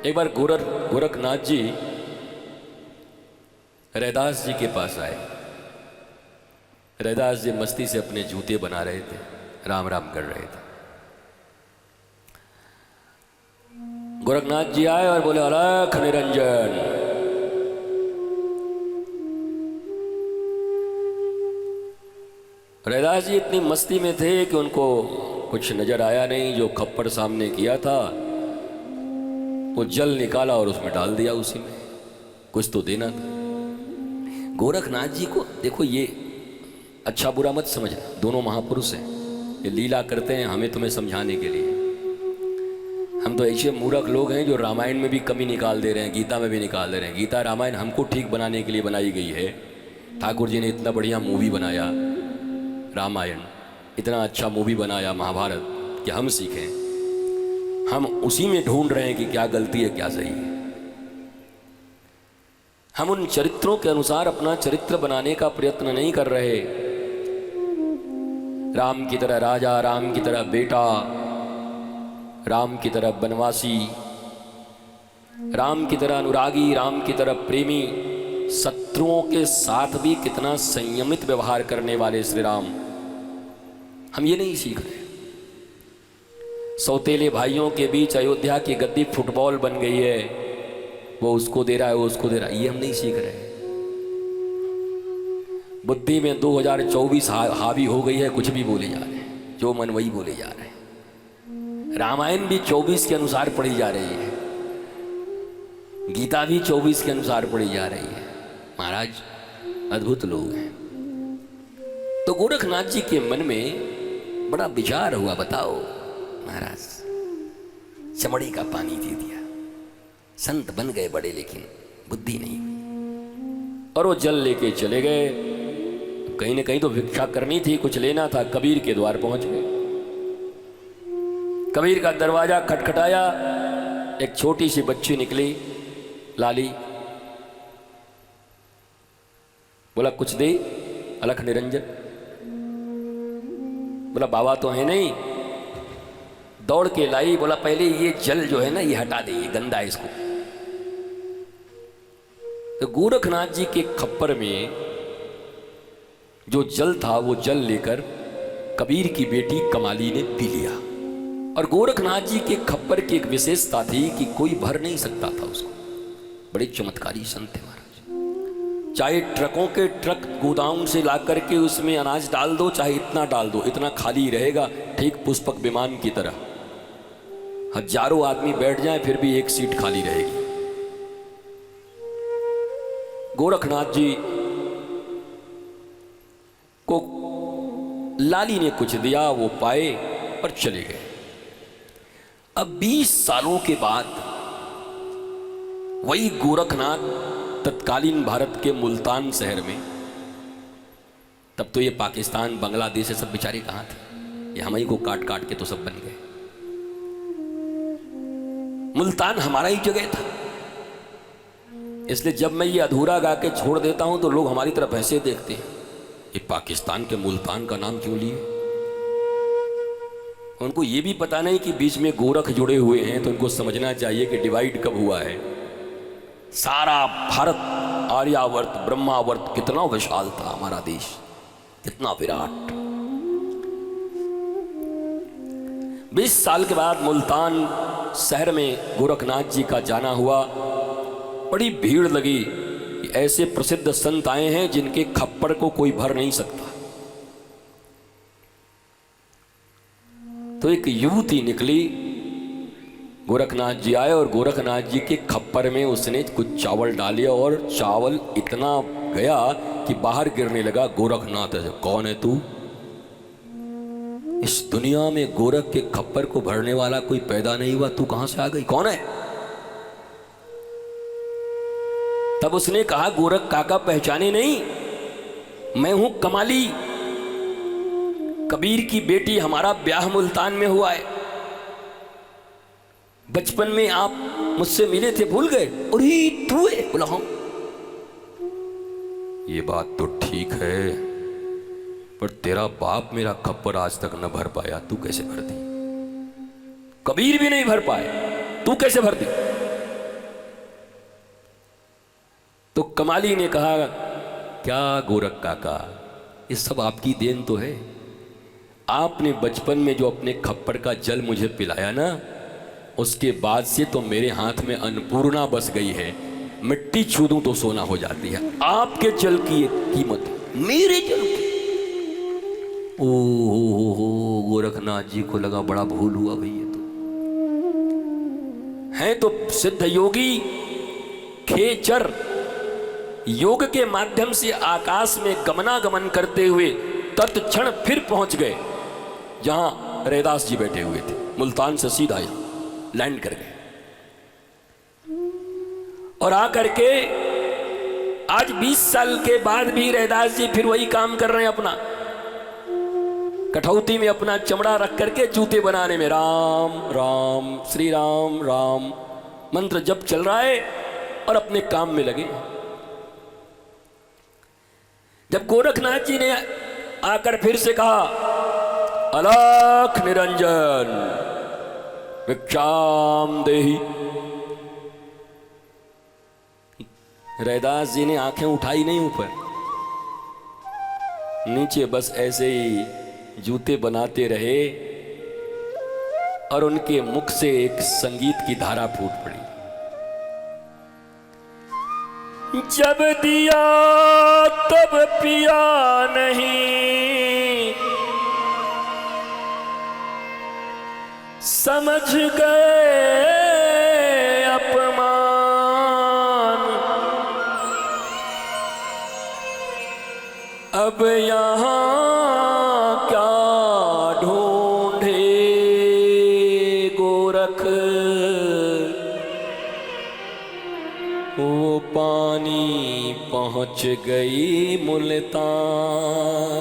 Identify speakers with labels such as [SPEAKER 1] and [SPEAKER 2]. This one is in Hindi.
[SPEAKER 1] एक बार गोरखनाथ जी रैदास जी के पास आए। रैदास जी मस्ती से अपने जूते बना रहे थे, राम राम कर रहे थे। गोरखनाथ जी आए और बोले, अलख निरंजन। रैदास जी इतनी मस्ती में थे कि उनको कुछ नजर आया नहीं। जो खप्पर सामने किया था वो जल निकाला और उसमें डाल दिया, उसी में कुछ तो देना था। गोरखनाथ जी को देखो, ये अच्छा बुरा मत समझना, दोनों महापुरुष हैं, ये लीला करते हैं हमें तुम्हें समझाने के लिए। हम तो ऐसे मूर्ख लोग हैं जो रामायण में भी कमी निकाल दे रहे हैं, गीता में भी निकाल दे रहे हैं। गीता रामायण हमको ठीक बनाने के लिए बनाई गई है। ठाकुर जी ने इतना बढ़िया मूवी बनाया रामायण, इतना अच्छा मूवी बनाया महाभारत कि हम सीखें। हम उसी में ढूंढ रहे हैं कि क्या गलती है क्या सही है। हम उन चरित्रों के अनुसार अपना चरित्र बनाने का प्रयत्न नहीं कर रहे। राम की तरह राजा, राम की तरह बेटा, राम की तरह बनवासी, राम की तरह अनुरागी, राम की तरह प्रेमी, शत्रुओं के साथ भी कितना संयमित व्यवहार करने वाले श्री राम, हम ये नहीं सीख रहे। सौतेले भाइयों के बीच अयोध्या की गद्दी फुटबॉल बन गई है, वो उसको दे रहा है, वो उसको दे रहा है, ये हम नहीं सीख रहे। बुद्धि में 2024 हावी हो गई है, कुछ भी बोले जा रहे हैं, जो मन वही बोले जा रहे हैं। रामायण भी 24 के अनुसार पढ़ी जा रही है, गीता भी 24 के अनुसार पढ़ी जा रही है। महाराज अद्भुत लोग हैं। तो गोरखनाथ जी के मन में बड़ा विचार हुआ, बताओ महाराज चमड़ी का पानी दे दिया, संत बन गए बड़े लेकिन बुद्धि नहीं हुई। और वो जल लेके चले गए। कहीं ना कहीं तो भिक्षा करनी थी, कुछ लेना था। कबीर के द्वार पहुंच गए। कबीर का दरवाजा खटखटाया, एक छोटी सी बच्ची निकली, लाली। बोला कुछ दे अलख निरंजन। बोला बाबा तो है नहीं। दौड़ के लाई। बोला पहले ये जल जो है ना ये हटा दे, ये गंदा है इसको। तो गोरखनाथ जी के खप्पर में जो जल था वो जल लेकर कबीर की बेटी कमाली ने पी लिया। और गोरखनाथ जी के खप्पर की एक विशेषता थी कि कोई भर नहीं सकता था उसको। बड़े चमत्कारी संत थे महाराज। चाहे ट्रकों के ट्रक गोदाम से ला करके उसमें अनाज डाल दो, चाहे इतना डाल दो, इतना खाली रहेगा, ठीक पुष्पक विमान की तरह। हजारों आदमी बैठ जाएं फिर भी एक सीट खाली रहेगी। गोरखनाथ जी को लाली ने कुछ दिया, वो पाए और चले गए। अब 20 सालों के बाद वही गोरखनाथ तत्कालीन भारत के मुल्तान शहर में, तब तो ये पाकिस्तान बांग्लादेश से सब बेचारे कहाँ थे, ये हम ही को काट काट के तो सब बन गए। मुल्तान हमारा ही जगह था। इसलिए जब मैं ये अधूरा गा के छोड़ देता हूं तो लोग हमारी तरफ ऐसे देखते हैं, ये पाकिस्तान के मुल्तान का नाम क्यों लिए। उनको ये भी पता नहीं कि बीच में गोरख जुड़े हुए हैं, तो उनको समझना चाहिए कि डिवाइड कब हुआ है। सारा भारत, आर्यावर्त, ब्रह्मावर्त कितना विशाल था हमारा देश, कितना विराट। 20 साल के बाद मुल्तान शहर में गोरखनाथ जी का जाना हुआ। बड़ी भीड़ लगी। ऐसे प्रसिद्ध संत आए हैं जिनके खप्पर को कोई भर नहीं सकता। तो एक युवती निकली, गोरखनाथ जी आए और गोरखनाथ जी के खप्पर में उसने कुछ चावल डाले और चावल इतना गया कि बाहर गिरने लगा। गोरखनाथ है, कौन है तू? इस दुनिया में गोरख के खप्पर को भरने वाला कोई पैदा नहीं हुआ, तू कहां से आ गई, कौन है? तब उसने कहा, गोरख काका पहचाने नहीं, मैं हूं कमाली, कबीर की बेटी, हमारा ब्याह मुल्तान में हुआ है। बचपन में आप मुझसे मिले थे, भूल गए? और ही तू है? बोला हाँ। ये बात तो ठीक है, पर तेरा बाप मेरा खप्पर आज तक न भर पाया, तू कैसे भर दी? कबीर भी नहीं भर पाए, तू कैसे भर दी? तो कमाली ने कहा, क्या गोरख काका, ये सब आपकी देन तो है। आपने बचपन में जो अपने खप्पर का जल मुझे पिलाया ना, उसके बाद से तो मेरे हाथ में अन्नपूर्णा बस गई है। मिट्टी छू दूं तो सोना हो जाती है। आपके जल की कीमत मेरे जल की। ओ गोरखनाथ जी को लगा बड़ा भूल हुआ भाई, ये तो है तो सिद्ध योगी खेचर, योग के माध्यम से आकाश में गमनागमन करते हुए तत्क्षण फिर पहुंच गए जहां रैदास जी बैठे हुए थे। मुल्तान से सीधा यहां लैंड कर गए और आकर के आज 20 साल के बाद भी रैदास जी फिर वही काम कर रहे हैं। अपना कठौती में अपना चमड़ा रख करके जूते बनाने में राम राम श्री राम राम मंत्र जप चल रहा है और अपने काम में लगे। जब गोरखनाथ जी ने आकर फिर से कहा, अलख निरंजन भिक्षाम देहि, रैदास जी ने आंखें उठाई नहीं ऊपर, नीचे बस ऐसे ही जूते बनाते रहे और उनके मुख से एक संगीत की धारा फूट पड़ी। जब दिया तब पिया नहीं, समझ गए अपमान, अब यहाँ क्या ढूंढे गोरख, वो पानी पहुंच गई मुल्तान।